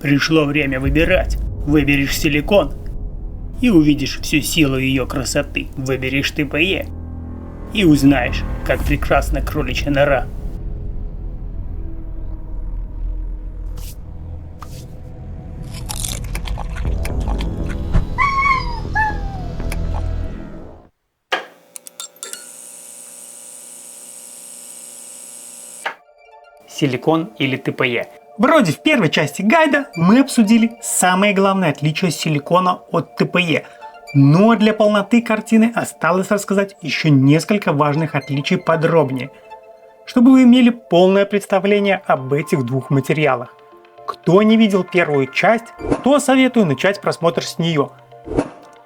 Пришло время выбирать. Выберешь силикон и увидишь всю силу ее красоты. Выберешь ТПЕ и узнаешь, как прекрасна кроличья нора. Силикон или ТПЕ. Вроде в первой части гайда мы обсудили самые главные отличия силикона от ТПЕ. Но для полноты картины осталось рассказать еще несколько важных отличий подробнее, чтобы вы имели полное представление об этих двух материалах. Кто не видел первую часть, то советую начать просмотр с нее.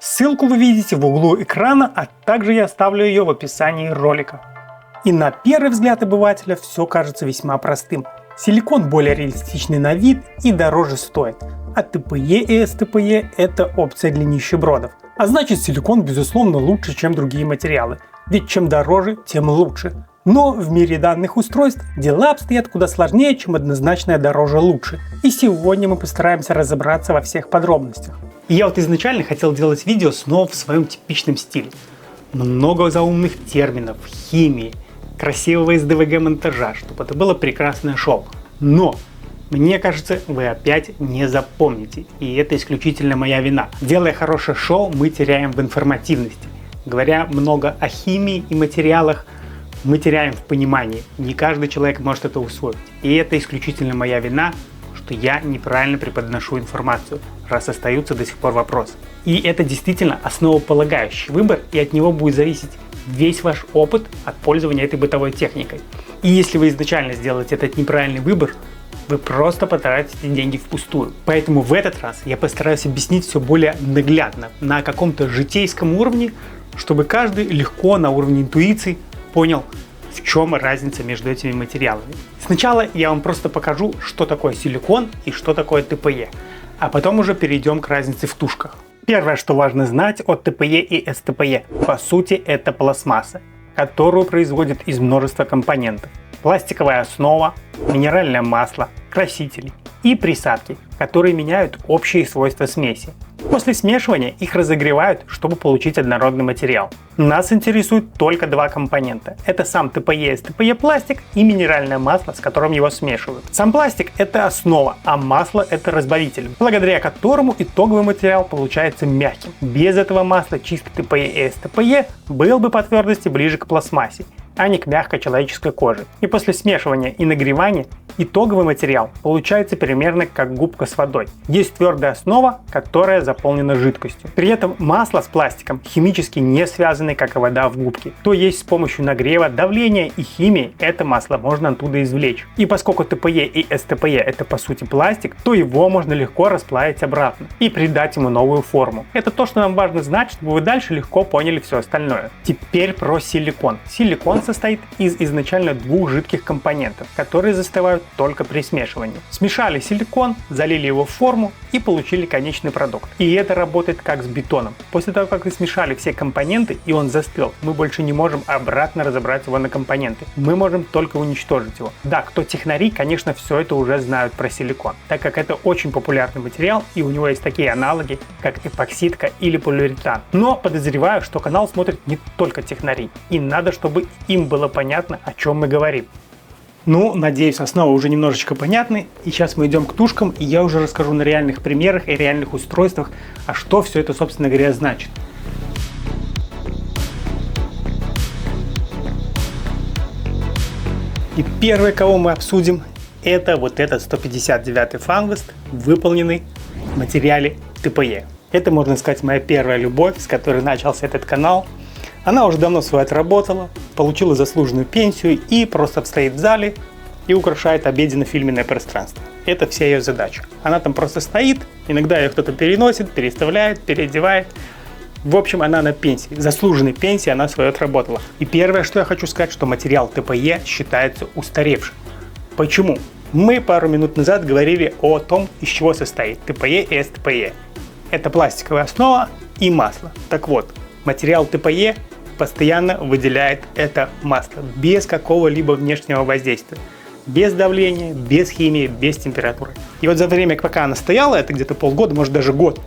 Ссылку вы видите в углу экрана, а также я оставлю ее в описании ролика. И на первый взгляд обывателя все кажется весьма простым. Силикон более реалистичный на вид и дороже стоит, а ТПЕ и СТПЕ – это опция для нищебродов. А значит, силикон безусловно лучше, чем другие материалы, ведь чем дороже, тем лучше. Но в мире данных устройств дела обстоят куда сложнее, чем однозначное дороже лучше. И сегодня мы постараемся разобраться во всех подробностях. И я изначально хотел делать видео снова в своем типичном стиле. Много заумных терминов, химии, красивого SDVG монтажа, чтобы это было прекрасное шоу. Но мне кажется, вы опять не запомните, и это исключительно моя вина. Делая хорошее шоу, мы теряем в информативности. Говоря много о химии и материалах, мы теряем в понимании. Не каждый человек может это усвоить. И это исключительно моя вина, что я неправильно преподношу информацию, раз остаются до сих пор вопросы. И это действительно основополагающий выбор, и от него будет зависеть весь ваш опыт от пользования этой бытовой техникой. И если вы изначально сделаете этот неправильный выбор, вы просто потратите деньги впустую. Поэтому в этот раз я постараюсь объяснить все более наглядно, на каком-то житейском уровне, чтобы каждый легко на уровне интуиции понял, в чем разница между этими материалами. Сначала я вам просто покажу, что такое силикон и что такое ТПЕ, а потом уже перейдем к разнице в тушках. Первое, что важно знать о ТПЕ и СТПЕ, по сути, это пластмасса, которую производят из множества компонентов. Пластиковая основа, минеральное масло, красители и присадки, которые меняют общие свойства смеси. После смешивания их разогревают, чтобы получить однородный материал. Нас интересуют только два компонента. Это сам ТПЕ и СТПЕ пластик и минеральное масло, с которым его смешивают. Сам пластик – это основа, а масло – это разбавитель, благодаря которому итоговый материал получается мягким. Без этого масла чистый ТПЕ и СТПЕ был бы по твердости ближе к пластмассе, а не к мягкой человеческой коже. И после смешивания и нагревания итоговый материал получается примерно как губка с водой. Есть твердая основа, которая заполнена жидкостью. При этом масло с пластиком химически не связаны, как и вода в губке. То есть с помощью нагрева, давления и химии это масло можно оттуда извлечь. И поскольку ТПЕ и СТПЕ это по сути пластик, то его можно легко расплавить обратно и придать ему новую форму. Это то, что нам важно знать, чтобы вы дальше легко поняли все остальное. Теперь про силикон. Силикон состоит из изначально двух жидких компонентов, которые застывают только при смешивании. Смешали силикон, залили его в форму и получили конечный продукт. И это работает как с бетоном. После того, как вы смешали все компоненты и он застыл, мы больше не можем обратно разобрать его на компоненты. Мы можем только уничтожить его. Да, кто технари, конечно, все это уже знают про силикон, так как это очень популярный материал и у него есть такие аналоги, как эпоксидка или полиуретан. Но подозреваю, что канал смотрит не только технари, и надо, чтобы им было понятно, о чем мы говорим. Ну, надеюсь, основы уже немножечко понятны, и сейчас мы идем к тушкам, и я уже расскажу на реальных примерах и реальных устройствах, а что все это, собственно говоря, значит. И первое, кого мы обсудим, это вот этот 159-й фангост, выполненный в материале ТПЕ. Это, можно сказать, моя первая любовь, с которой начался этот канал. Она уже давно свое отработала, получила заслуженную пенсию и просто стоит в зале и украшает обеденно-фильменное пространство. Это вся ее задача. Она там просто стоит, иногда ее кто-то переносит, переставляет, переодевает. В общем, она на пенсии, заслуженной пенсии она свое отработала. И первое, что я хочу сказать, что материал ТПЕ считается устаревшим. Почему? Мы пару минут назад говорили о том, из чего состоит ТПЕ и СТПЕ. Это пластиковая основа и масло. Так вот, материал ТПЕ постоянно выделяет это масло без какого-либо внешнего воздействия. Без давления, без химии, без температуры. И вот за время, пока она стояла, это где-то полгода, может даже год,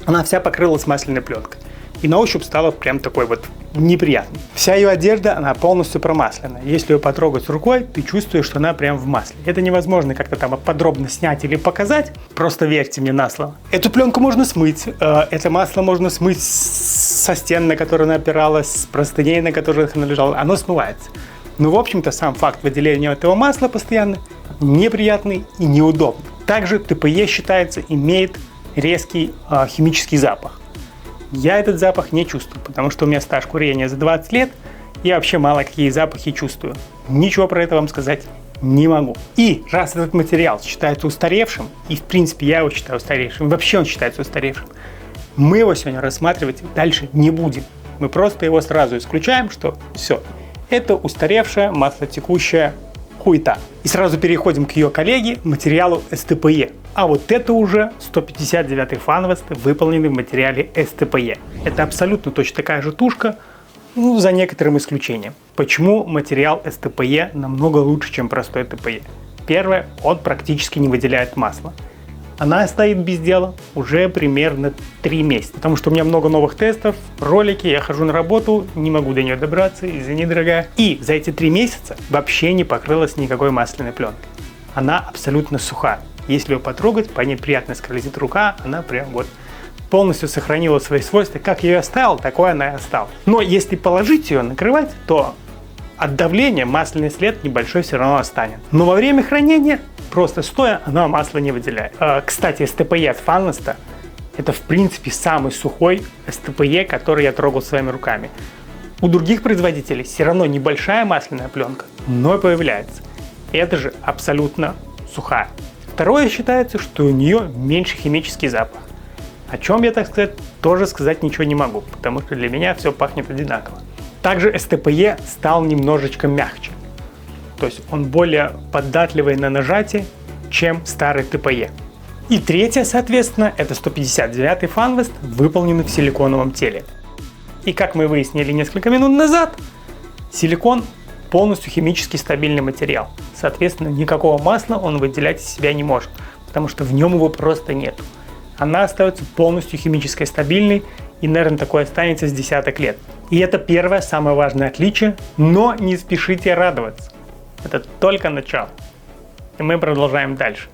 она вся покрылась масляной пленкой. И на ощупь стала прям такой вот неприятной. Вся ее одежда, она полностью промасленная. Если ее потрогать рукой, ты чувствуешь, что она прям в масле. Это невозможно как-то там подробно снять или показать. Просто верьте мне на слово. Эту пленку можно смыть. Это масло можно смыть со стен, на которые она опиралась, с простыней, на которых она лежала. Оно смывается. Но, в общем-то, сам факт выделения этого масла постоянно неприятный и неудобный. Также ТПЕ, считается, имеет резкий химический запах. Я этот запах не чувствую, потому что у меня стаж курения за 20 лет, и я вообще мало какие запахи чувствую. Ничего про это вам сказать не могу. И раз этот материал считается устаревшим, и в принципе я его считаю устаревшим, вообще он считается устаревшим, мы его сегодня рассматривать дальше не будем. Мы просто его сразу исключаем, что все, это устаревшая маслотекущая хуета. И сразу переходим к ее коллеге, материалу СТПЕ. А вот это уже 159-й фанвест, выполненный в материале СТПЕ. Это абсолютно точно такая же тушка, за некоторым исключением. Почему материал СТПЕ намного лучше, чем простой ТПЕ? Первое, он практически не выделяет масло. Она стоит без дела уже примерно 3 месяца, потому что у меня много новых тестов, ролики, я хожу на работу, не могу до нее добраться, извини, дорогая. И за эти 3 месяца вообще не покрылась никакой масляной пленкой. Она абсолютно суха. Если ее потрогать, по ней приятно скользит рука, она прям вот полностью сохранила свои свойства. Как я ее оставил, такой она и осталась. Но если положить ее, накрывать, то от давления масляный след небольшой все равно останется. Но во время хранения, просто стоя, она масло не выделяет. Кстати, СТПЕ от Фанвеста — это в принципе самый сухой СТПЕ, который я трогал своими руками. У других производителей все равно небольшая масляная пленка, но появляется. Это же абсолютно сухая. Второе, считается, что у нее меньше химический запах. О чем я, так сказать, тоже сказать ничего не могу, потому что для меня все пахнет одинаково. Также СТПЕ стал немножечко мягче. То есть он более податливый на нажатие, чем старый ТПЕ. И третье, соответственно, это 159-й фанвест, выполненный в силиконовом теле. И как мы выяснили несколько минут назад, силикон полностью химически стабильный материал. Соответственно, никакого масла он выделять из себя не может, потому что в нем его просто нет. Она остается полностью химически стабильной, и, наверное, такое останется с десяток лет. И это первое, самое важное отличие, но не спешите радоваться. Это только начало. И мы продолжаем дальше.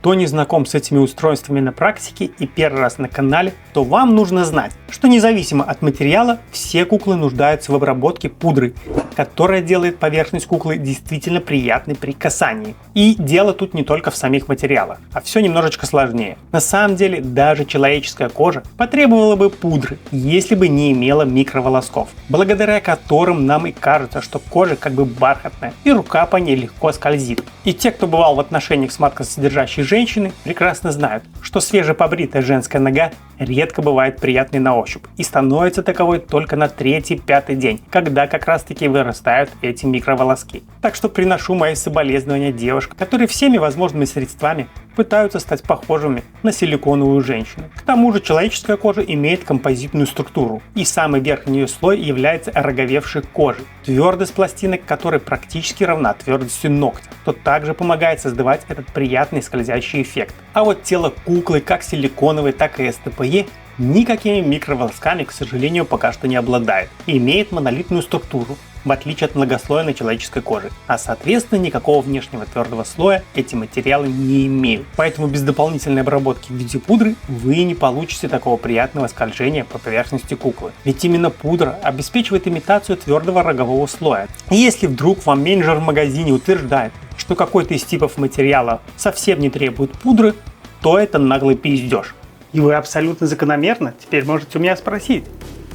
Кто не знаком с этими устройствами на практике и первый раз на канале, то вам нужно знать, что независимо от материала, все куклы нуждаются в обработке пудры, которая делает поверхность куклы действительно приятной при касании. И дело тут не только в самих материалах, а все немножечко сложнее. На самом деле, даже человеческая кожа потребовала бы пудры, если бы не имела микроволосков, благодаря которым нам и кажется, что кожа как бы бархатная, и рука по ней легко скользит. И те, кто бывал в отношениях с маткосодержащей женщины, прекрасно знают, что свежепобритая женская нога редко бывает приятной на ощупь и становится таковой только на 3-5 день, когда как раз таки вырастают эти микроволоски. Так что приношу мои соболезнования девушкам, которые всеми возможными средствами пытаются стать похожими на силиконовую женщину. К тому же человеческая кожа имеет композитную структуру, и самый верхний ее слой является ороговевшей кожей, твердость пластинок которой практически равна твердости ногтя, что также помогает создавать этот приятный скользящий эффект. А вот тело куклы, как силиконовой, так и СТПЕ, никакими микроволосками, к сожалению, пока что не обладает. Имеет монолитную структуру, в отличие от многослойной человеческой кожи, а соответственно никакого внешнего твердого слоя эти материалы не имеют. Поэтому без дополнительной обработки в виде пудры вы не получите такого приятного скольжения по поверхности куклы. Ведь именно пудра обеспечивает имитацию твердого рогового слоя. И если вдруг вам менеджер в магазине утверждает, что какой-то из типов материала совсем не требует пудры, то это наглый пиздеж. И вы абсолютно закономерно теперь можете у меня спросить,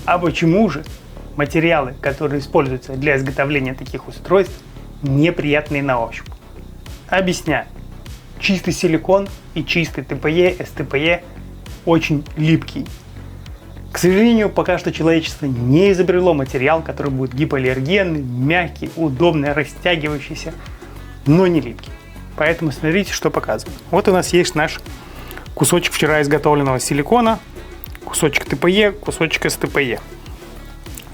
а почему же материалы, которые используются для изготовления таких устройств, неприятные на ощупь? Объясняю. Чистый силикон и чистый ТПЕ, СТПЕ очень липкий. К сожалению, пока что человечество не изобрело материал, который будет гипоаллергенный, мягкий, удобный, растягивающийся, но не липкий. Поэтому смотрите, что показывает. Вот у нас есть наш кусочек вчера изготовленного силикона, кусочек ТПЕ, кусочек СТПЕ.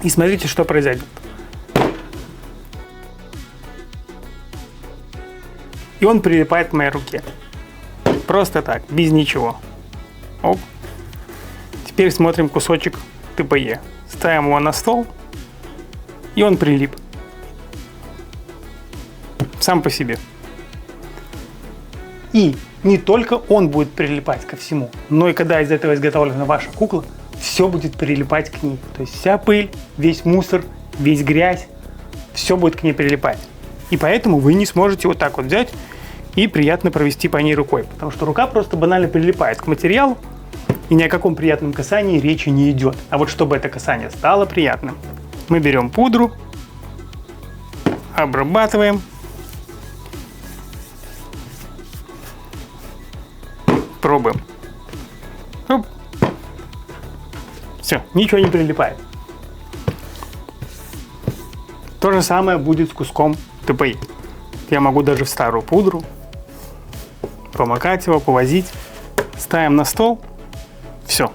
И смотрите, что произойдет. и он прилипает к моей руке. Просто так, без ничего. Оп. Теперь смотрим кусочек ТПЕ. Ставим его на стол, и он прилип. Сам по себе. И не только он будет прилипать ко всему, но и когда из этого изготовлена ваша кукла, все будет прилипать к ней. То есть вся пыль, весь мусор, весь грязь, все будет к ней прилипать. И поэтому вы не сможете вот так вот взять и приятно провести по ней рукой. Потому что рука просто банально прилипает к материалу, и ни о каком приятном касании речи не идет. А вот чтобы это касание стало приятным, мы берем пудру, обрабатываем, пробуем. Оп. Все, ничего не прилипает. То же самое будет с куском ТПЕ. Я могу даже в старую пудру помакать его, повозить. Ставим на стол. Все.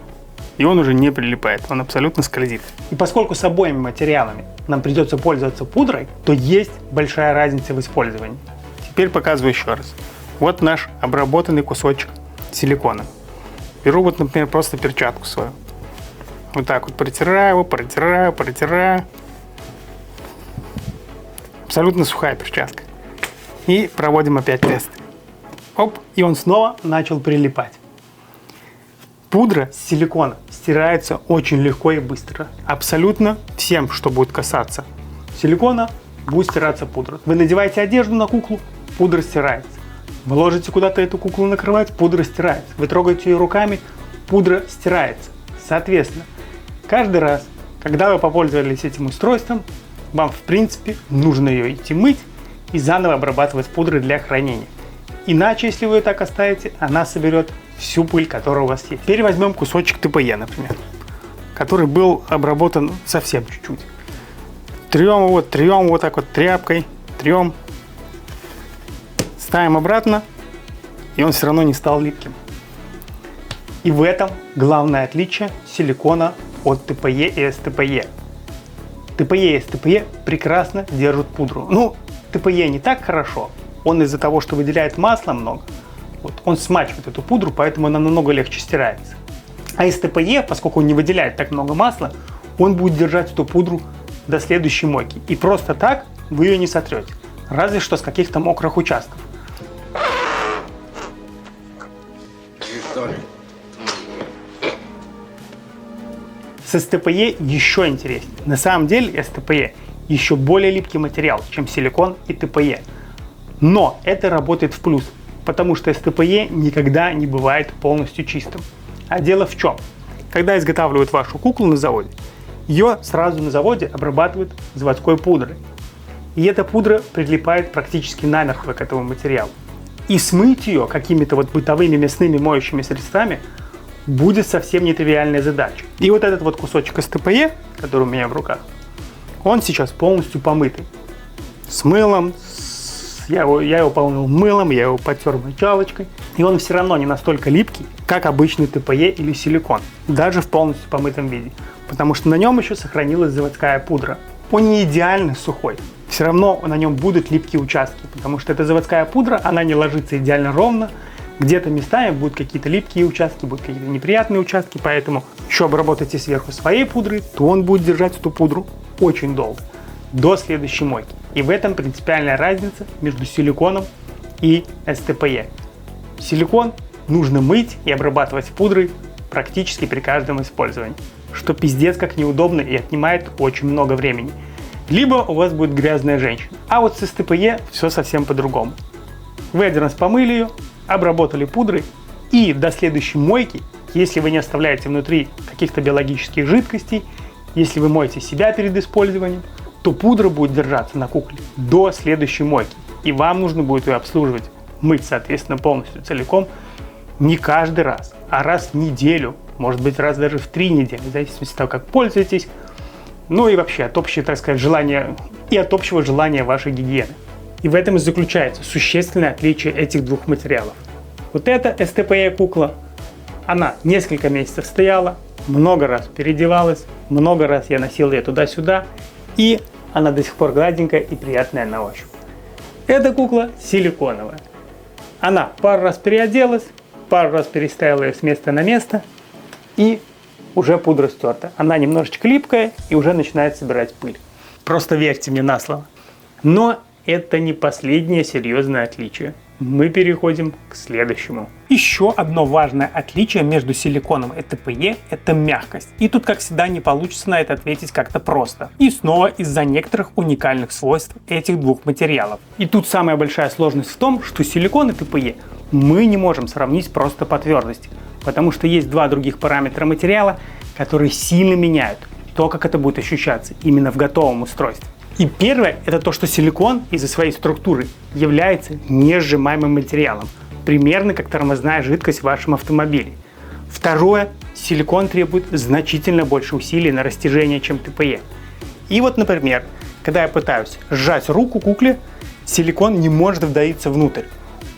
И он уже не прилипает. Он абсолютно скользит. И поскольку с обоими материалами нам придется пользоваться пудрой, то есть большая разница в использовании. Теперь показываю еще раз. Вот наш обработанный кусочек силикона. Беру вот, например, просто перчатку свою. Вот так вот протираю его, протираю. Абсолютно сухая перчатка. И проводим опять тест. Оп, и он снова начал прилипать. Пудра с силикона стирается очень легко и быстро. Абсолютно всем, что будет касаться силикона, будет стираться пудра. Вы надеваете одежду на куклу, пудра стирается. Вы ложите куда-то эту куклу накрывать, пудра стирается. Вы трогаете ее руками, пудра стирается. Соответственно, каждый раз, когда вы попользовались этим устройством, вам в принципе нужно ее идти мыть и заново обрабатывать пудрой для хранения. Иначе, если вы ее так оставите, она соберет всю пыль, которая у вас есть. Теперь возьмем кусочек ТПЕ, например, который был обработан совсем чуть-чуть. Трем его вот так вот тряпкой, трем. Ставим обратно, и он все равно не стал липким. И в этом главное отличие силикона от ТПЕ и СТПЕ. ТПЕ и СТПЕ прекрасно держат пудру. Ну, ТПЕ не так хорошо. Он из-за того, что выделяет масла много, вот, он смачивает эту пудру, поэтому она намного легче стирается. А СТПЕ, поскольку он не выделяет так много масла, он будет держать эту пудру до следующей мойки. И просто так вы ее не сотрете. Разве что с каких-то мокрых участков. С СТПЕ еще интереснее. На самом деле СТПЕ еще более липкий материал, чем силикон и ТПЕ. Но это работает в плюс, потому что СТПЕ никогда не бывает полностью чистым. А дело в чем? Когда изготавливают вашу куклу на заводе, ее сразу на заводе обрабатывают заводской пудрой. И эта пудра прилипает практически намертво к этому материалу. И смыть ее какими-то вот бытовыми мясными моющими средствами будет совсем нетривиальная задача. И вот этот вот кусочек СТПЕ, который у меня в руках, он сейчас полностью помытый. С мылом, я его помыл мылом, я его потер мочалочкой. И он все равно не настолько липкий, как обычный ТПЕ или силикон. Даже в полностью помытом виде. Потому что на нем еще сохранилась заводская пудра. Он не идеально сухой. Все равно на нем будут липкие участки. Потому что эта заводская пудра, она не ложится идеально ровно. Где-то местами будут какие-то липкие участки, будут какие-то неприятные участки. Поэтому еще обработайте сверху своей пудрой, то он будет держать эту пудру очень долго. До следующей мойки. И в этом принципиальная разница между силиконом и СТПЕ. Силикон нужно мыть и обрабатывать пудрой практически при каждом использовании, что пиздец как неудобно и отнимает очень много времени. Либо у вас будет грязная женщина. А вот с СТПЕ все совсем по-другому. Вы один раз помыли ее, обработали пудрой, и до следующей мойки, если вы не оставляете внутри каких-то биологических жидкостей, если вы моете себя перед использованием, то пудра будет держаться на кукле до следующей мойки. И вам нужно будет ее обслуживать, мыть, соответственно, полностью целиком не каждый раз, а раз в неделю, может быть, раз даже в 3 недели, в зависимости от того, как пользуетесь, ну и вообще от общего, так сказать, желания и от общего желания вашей гигиены. И в этом и заключается существенное отличие этих двух материалов. Вот эта СТПЕ кукла, она несколько месяцев стояла, много раз переодевалась, много раз я носил ее туда-сюда, и она до сих пор гладенькая и приятная на ощупь. Эта кукла силиконовая. Она пару раз переоделась, пару раз переставила ее с места на место, и уже пудра стерта. Она немножечко липкая и уже начинает собирать пыль. Просто верьте мне на слово. Но это не последнее серьезное отличие. Мы переходим к следующему. Еще одно важное отличие между силиконом и ТПЕ – это мягкость. И тут, как всегда, не получится на это ответить как-то просто. И снова из-за некоторых уникальных свойств этих двух материалов. И тут самая большая сложность в том, что силикон и ТПЕ мы не можем сравнить просто по твердости. Потому что есть два других параметра материала, которые сильно меняют то, как это будет ощущаться именно в готовом устройстве. И первое – это то, что силикон из-за своей структуры является несжимаемым материалом, примерно как тормозная жидкость в вашем автомобиле. Второе – силикон требует значительно больше усилий на растяжение, чем ТПЕ. И вот, например, когда я пытаюсь сжать руку кукле, силикон не может вдавиться внутрь.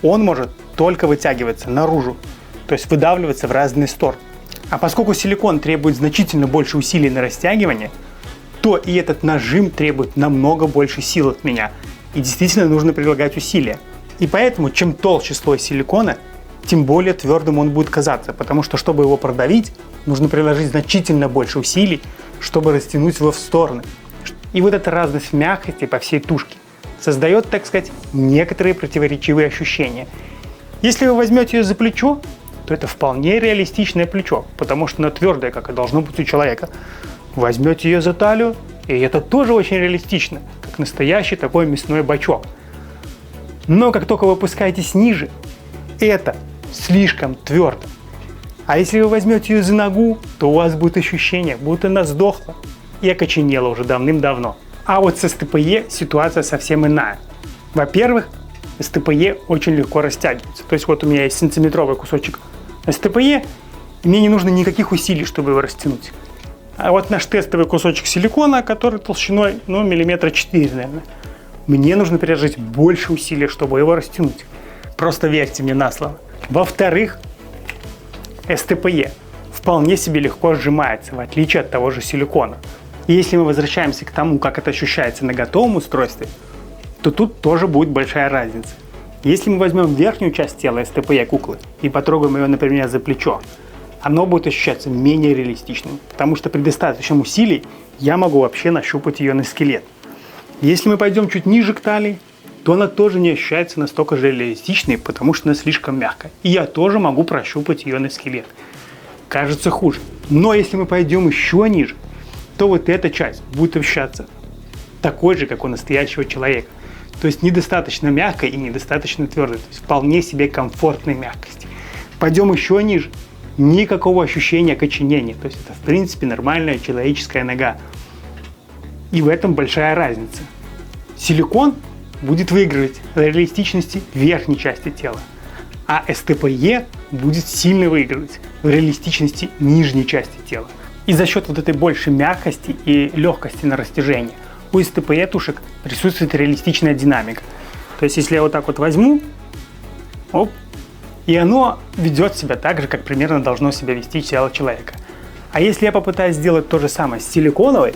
Он может только вытягиваться наружу, то есть выдавливаться в разные стороны. А поскольку силикон требует значительно больше усилий на растягивание, то и этот нажим требует намного больше сил от меня. И действительно нужно прилагать усилия. И поэтому, чем толще слой силикона, тем более твердым он будет казаться. Потому что, чтобы его продавить, нужно приложить значительно больше усилий, чтобы растянуть его в стороны. И вот эта разность в мягкости по всей тушке создает, так сказать, некоторые противоречивые ощущения. Если вы возьмете ее за плечо, то это вполне реалистичное плечо, потому что оно твердое, как и должно быть у человека. Возьмете ее за талию, и это тоже очень реалистично, как настоящий такой мясной бачок. Но как только вы опускаетесь ниже, это слишком твердо. А если вы возьмете ее за ногу, то у вас будет ощущение, будто она сдохла и окоченела уже давным-давно. А вот с СТПЕ ситуация совсем иная. Во-первых, СТПЕ очень легко растягивается. То есть вот у меня есть сантиметровый кусочек СТПЕ, и мне не нужно никаких усилий, чтобы его растянуть. А вот наш тестовый кусочек силикона, который толщиной, миллиметра 4, наверное, мне нужно приложить больше усилий, чтобы его растянуть. Просто верьте мне на слово. Во-вторых, СТПЕ вполне себе легко сжимается, в отличие от того же силикона. И если мы возвращаемся к тому, как это ощущается на готовом устройстве, то тут тоже будет большая разница. Если мы возьмем верхнюю часть тела СТПЕ куклы и потрогаем ее, например, за плечо, оно будет ощущаться менее реалистичным, потому что при достаточном усилии я могу вообще нащупать ее на скелет. Если мы пойдем чуть ниже к талии, то она тоже не ощущается настолько же реалистичной, потому что она слишком мягкая. И я тоже могу прощупать ее на скелет. Кажется хуже. Но если мы пойдем еще ниже, то вот эта часть будет ощущаться такой же, как у настоящего человека. То есть недостаточно мягкой и недостаточно твердой. То есть вполне себе комфортной мягкости. Пойдем еще ниже. Никакого ощущения окоченения. То есть это в принципе нормальная человеческая нога. И в этом большая разница. Силикон будет выигрывать в реалистичности верхней части тела, а СТПЕ будет сильно выигрывать в реалистичности нижней части тела. И за счет вот этой большей мягкости и легкости на растяжение у СТПЕ тушек присутствует реалистичная динамика. То есть если я вот так вот возьму, оп, и оно ведет себя так же, как примерно должно себя вести тело человека. А если я попытаюсь сделать то же самое с силиконовой,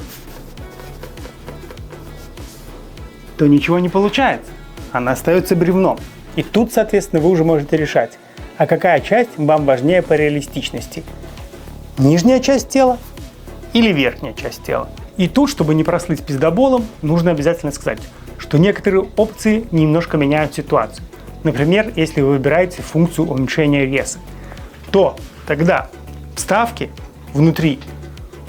то ничего не получается. Она остается бревном. И тут, соответственно, вы уже можете решать, а какая часть вам важнее по реалистичности. Нижняя часть тела или верхняя часть тела. И тут, чтобы не прослыть пиздоболом, нужно обязательно сказать, что некоторые опции немножко меняют ситуацию. Например, если вы выбираете функцию уменьшения веса, то тогда вставки внутри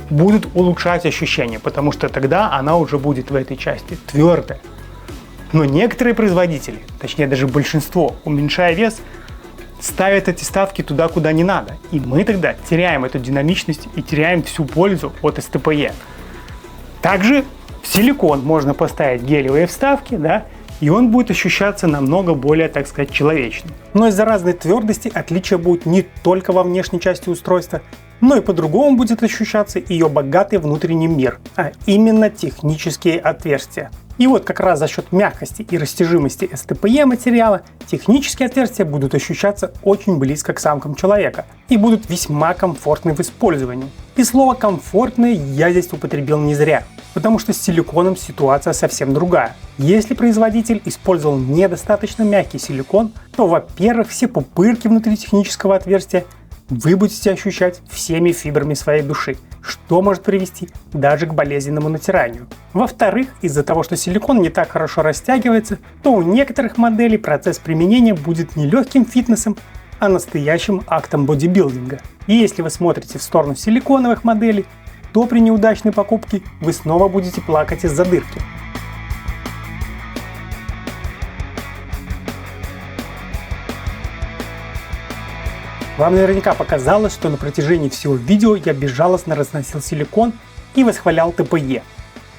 будут улучшать ощущение, потому что тогда она уже будет в этой части твердая. Но некоторые производители, точнее даже большинство, уменьшая вес, ставят эти вставки туда, куда не надо. И мы тогда теряем эту динамичность и теряем всю пользу от СТПЕ. Также в силикон можно поставить гелевые вставки, да, и он будет ощущаться намного более, так сказать, человечным. Но из-за разной твердости отличие будет не только во внешней части устройства, но и по-другому будет ощущаться ее богатый внутренний мир, а именно технические отверстия. И вот как раз за счет мягкости и растяжимости СТПЕ материала технические отверстия будут ощущаться очень близко к самкам человека и будут весьма комфортны в использовании. И слово «комфортные» я здесь употребил не зря. Потому что с силиконом ситуация совсем другая. Если производитель использовал недостаточно мягкий силикон, то, во-первых, все пупырки внутри технического отверстия вы будете ощущать всеми фибрами своей души, что может привести даже к болезненному натиранию. Во-вторых, из-за того, что силикон не так хорошо растягивается, то у некоторых моделей процесс применения будет не легким фитнесом, а настоящим актом бодибилдинга. И если вы смотрите в сторону силиконовых моделей, то при неудачной покупке вы снова будете плакать из-за дырки. Вам наверняка показалось, что на протяжении всего видео я безжалостно разносил силикон и восхвалял ТПЕ.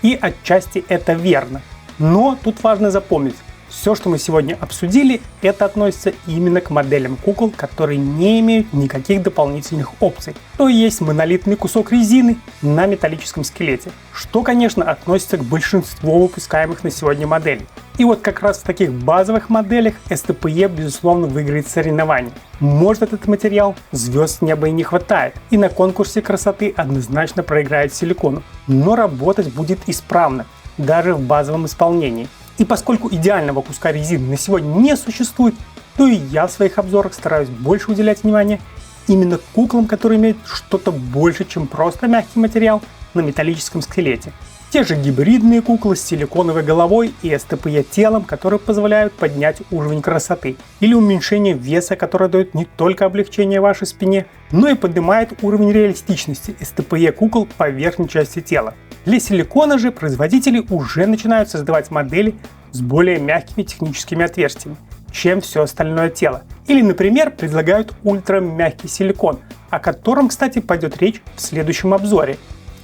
И отчасти это верно. Но тут важно запомнить, все, что мы сегодня обсудили, это относится именно к моделям кукол, которые не имеют никаких дополнительных опций. То есть монолитный кусок резины на металлическом скелете, что, конечно, относится к большинству выпускаемых на сегодня моделей. И вот как раз в таких базовых моделях СТПЕ, безусловно, выиграет соревнование. Может, этот материал звезд неба и не хватает, и на конкурсе красоты однозначно проиграет силикону, но работать будет исправно, даже в базовом исполнении. И поскольку идеального куска резины на сегодня не существует, то и я в своих обзорах стараюсь больше уделять внимание именно куклам, которые имеют что-то больше, чем просто мягкий материал на металлическом скелете. Те же гибридные куклы с силиконовой головой и СТПЕ телом, которые позволяют поднять уровень красоты. Или уменьшение веса, которое дает не только облегчение вашей спине, но и поднимает уровень реалистичности СТПЕ кукол по верхней части тела. Для силикона же производители уже начинают создавать модели с более мягкими техническими отверстиями, чем все остальное тело. Или, например, предлагают ультрамягкий силикон, о котором, кстати, пойдет речь в следующем обзоре.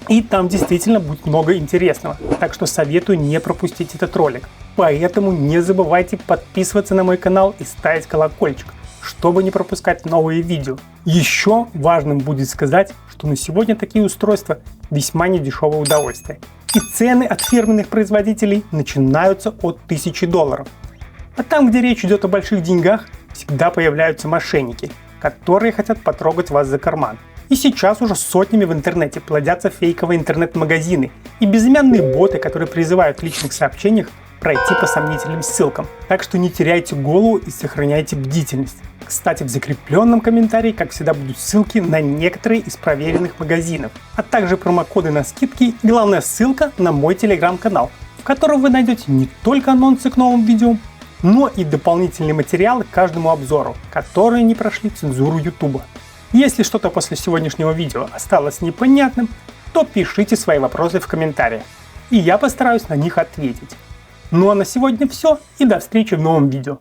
И там действительно будет много интересного, так что советую не пропустить этот ролик. Поэтому не забывайте подписываться на мой канал и ставить колокольчик, чтобы не пропускать новые видео. Еще важным будет сказать, что на сегодня такие устройства весьма недешевое удовольствие. И цены от фирменных производителей начинаются от $1000. А там, где речь идет о больших деньгах, всегда появляются мошенники, которые хотят потрогать вас за карман. И сейчас уже сотнями в интернете плодятся фейковые интернет-магазины и безымянные боты, которые призывают в личных сообщениях пройти по сомнительным ссылкам. Так что не теряйте голову и сохраняйте бдительность. Кстати, в закрепленном комментарии, как всегда, будут ссылки на некоторые из проверенных магазинов, а также промокоды на скидки и, главная, ссылка на мой телеграм-канал, в котором вы найдете не только анонсы к новым видео, но и дополнительные материалы к каждому обзору, которые не прошли цензуру YouTube. Если что-то после сегодняшнего видео осталось непонятным, то пишите свои вопросы в комментариях, и я постараюсь на них ответить. Ну а на сегодня все, и до встречи в новом видео.